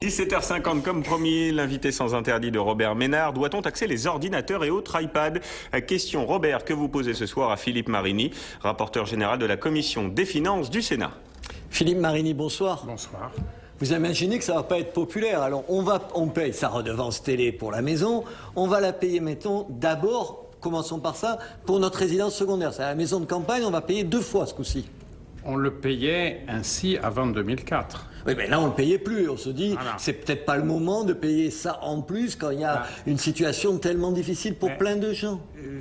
17h50, comme promis, l'invité sans interdit de Robert Ménard. Doit-on taxer les ordinateurs et autres iPads? Question, Robert, que vous posez ce soir à Philippe Marini, rapporteur général de la Commission des finances du Sénat. Philippe Marini, bonsoir. Bonsoir. Vous imaginez que ça ne va pas être populaire. Alors, on paye sa redevance télé pour la maison. On va la payer, mettons, d'abord, commençons par ça, pour notre résidence secondaire. C'est à la maison de campagne, on va payer 2 fois ce coup-ci. On le payait ainsi avant 2004. Oui, mais là, on ne le payait plus. On se dit, Voilà. c'est peut-être pas le moment de payer ça en plus quand il y a une situation tellement difficile pour plein de gens.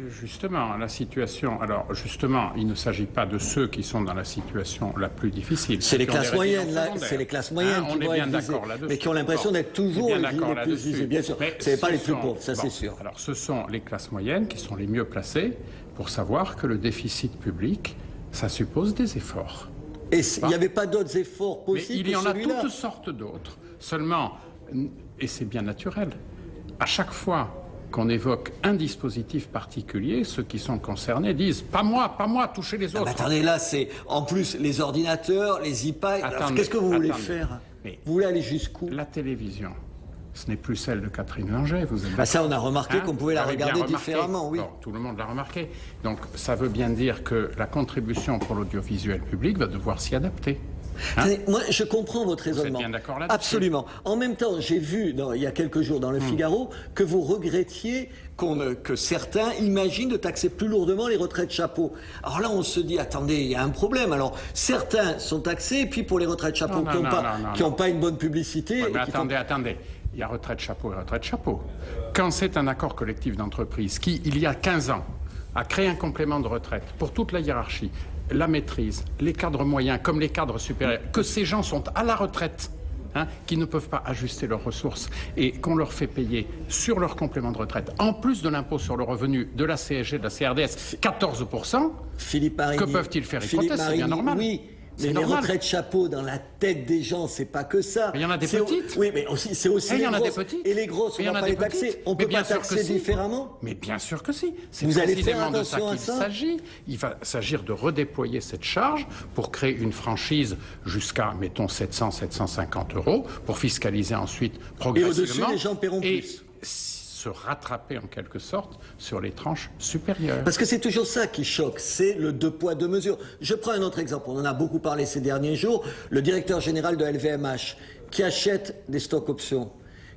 Justement, la situation... Alors, justement, il ne s'agit pas de ceux qui sont dans la situation la plus difficile. C'est les qui ont classes des moyennes, résidences là, secondaires. c'est les classes moyennes qui on vont est bien être visées, d'accord là-dessus. mais qui ont l'impression d'être toujours les plus visées, bien sûr. Ce n'est pas les plus pauvres, ça c'est sûr. Alors, ce sont les classes moyennes qui sont les mieux placées pour savoir que le déficit public, ça suppose des efforts. Et il n'y avait pas d'autres efforts possibles? Mais il y en a toutes sortes d'autres. Seulement, et c'est bien naturel, à chaque fois qu'on évoque un dispositif particulier, ceux qui sont concernés disent « pas moi, touchez les autres ». Mais attendez, là, c'est en plus les ordinateurs, les iPads. Qu'est-ce que vous voulez faire? Vous voulez aller jusqu'où? La télévision, ce n'est plus celle de Catherine Langer, vous êtes ça, on a remarqué qu'on pouvait la regarder différemment, oui. Bon, tout le monde l'a remarqué. Donc, ça veut bien dire que la contribution pour l'audiovisuel public va devoir s'y adapter. Moi, je comprends votre raisonnement. Vous êtes bien d'accord là-dessus? Absolument. En même temps, j'ai vu, il y a quelques jours dans le Figaro, que vous regrettiez que certains imaginent de taxer plus lourdement les retraites chapeaux. Alors là, on se dit, attendez, il y a un problème. Alors, certains sont taxés, et puis pour les retraites chapeaux qui n'ont pas une bonne publicité... Ouais, mais attendez. Il y a retraite chapeau et retraite chapeau. Quand c'est un accord collectif d'entreprise qui, il y a 15 ans, a créé un complément de retraite pour toute la hiérarchie, la maîtrise, les cadres moyens comme les cadres supérieurs, que ces gens sont à la retraite, qui ne peuvent pas ajuster leurs ressources et qu'on leur fait payer sur leur complément de retraite, en plus de l'impôt sur le revenu, de la CSG, de la CRDS, 14%, Philippe Marini, que peuvent-ils faire? Ils protestent, c'est bien normal. Oui. Mais les retraites chapeaux dans la tête des gens, c'est pas que ça. Mais il y en a des petites. Oui, mais c'est aussi les grosses. Et les grosses, on ne va pas les taxer. On ne peut pas taxer différemment. Mais bien sûr que si. C'est Vous allez faire précisément de ça attention à qu'il ça? s'agit. Il va s'agir de redéployer cette charge pour créer une franchise jusqu'à, mettons, 700, 750 euros, pour fiscaliser ensuite progressivement. Et au-dessus, les gens paieront plus. Se rattraper en quelque sorte sur les tranches supérieures. Parce que c'est toujours ça qui choque, c'est le 2 poids 2 mesures. Je prends un autre exemple, on en a beaucoup parlé ces derniers jours, le directeur général de LVMH qui achète des stocks options,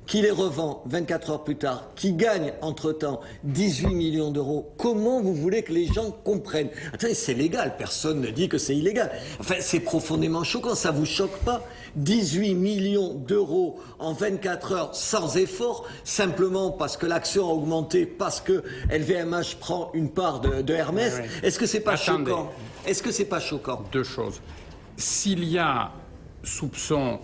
qui les revend 24 heures plus tard, qui gagne entre-temps 18 millions d'euros. Comment vous voulez que les gens comprennent? Attendez, c'est légal, personne ne dit que c'est illégal. Enfin, c'est profondément choquant, ça vous choque pas? 18 millions d'euros en 24 heures sans effort, simplement parce que l'action a augmenté, parce que LVMH prend une part de Hermès. Oui. Est-ce que c'est pas choquant? Est-ce que c'est pas choquant? Deux choses. S'il y a soupçon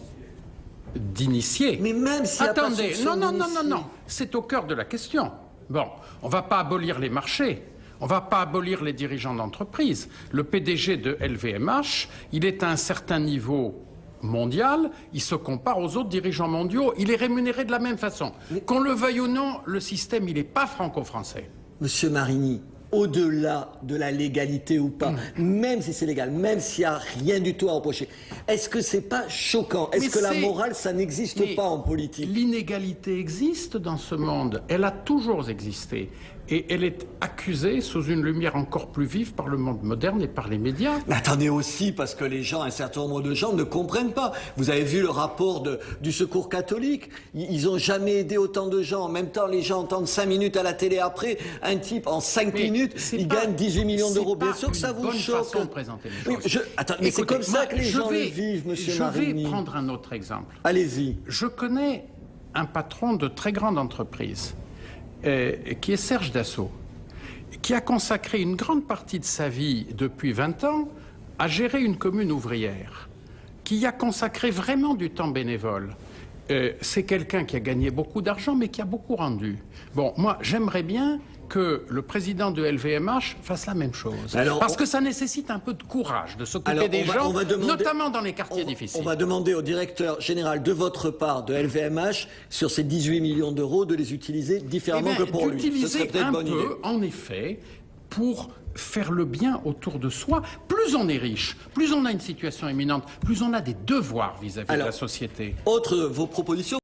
d'initié... Mais même s'il n'y a pas soupçon non. C'est au cœur de la question. Bon, on ne va pas abolir les marchés. On ne va pas abolir les dirigeants d'entreprise. Le PDG de LVMH, il est à un certain niveau mondial, il se compare aux autres dirigeants mondiaux, il est rémunéré de la même façon. Qu'on le veuille ou non, le système, il n'est pas franco-français. Monsieur Marini, au-delà de la légalité ou pas, même si c'est légal, même s'il n'y a rien du tout à reprocher, est-ce que c'est pas choquant? Est-ce que la morale, ça n'existe pas en politique? L'inégalité existe dans ce monde, elle a toujours existé. Et elle est accusée sous une lumière encore plus vive par le monde moderne et par les médias. Mais attendez aussi, parce que les gens, un certain nombre de gens ne comprennent pas. Vous avez vu le rapport du Secours catholique. Ils n'ont jamais aidé autant de gens. En même temps, les gens entendent 5 minutes à la télé après. Un type, en 5 minutes, il gagne 18 millions d'euros. Bien sûr que ça vous choque. C'est de présenter les choses. Mais c'est comme ça que les gens le vivent, monsieur Marini. Je vais prendre un autre exemple. Allez-y. Je connais un patron de très grande entreprise, qui est Serge Dassault, qui a consacré une grande partie de sa vie, depuis 20 ans, à gérer une commune ouvrière, qui y a consacré vraiment du temps bénévole. C'est quelqu'un qui a gagné beaucoup d'argent, mais qui a beaucoup rendu. Bon, moi, j'aimerais bien que le président de LVMH fasse la même chose. Parce que ça nécessite un peu de courage de s'occuper des gens, notamment dans les quartiers difficiles. On va demander au directeur général de votre part de LVMH, sur ces 18 millions d'euros, de les utiliser différemment que pour lui. D'utiliser un peu, en effet, pour faire le bien autour de soi. Plus on est riche, plus on a une situation éminente, plus on a des devoirs vis-à-vis de la société. Autre vos propositions.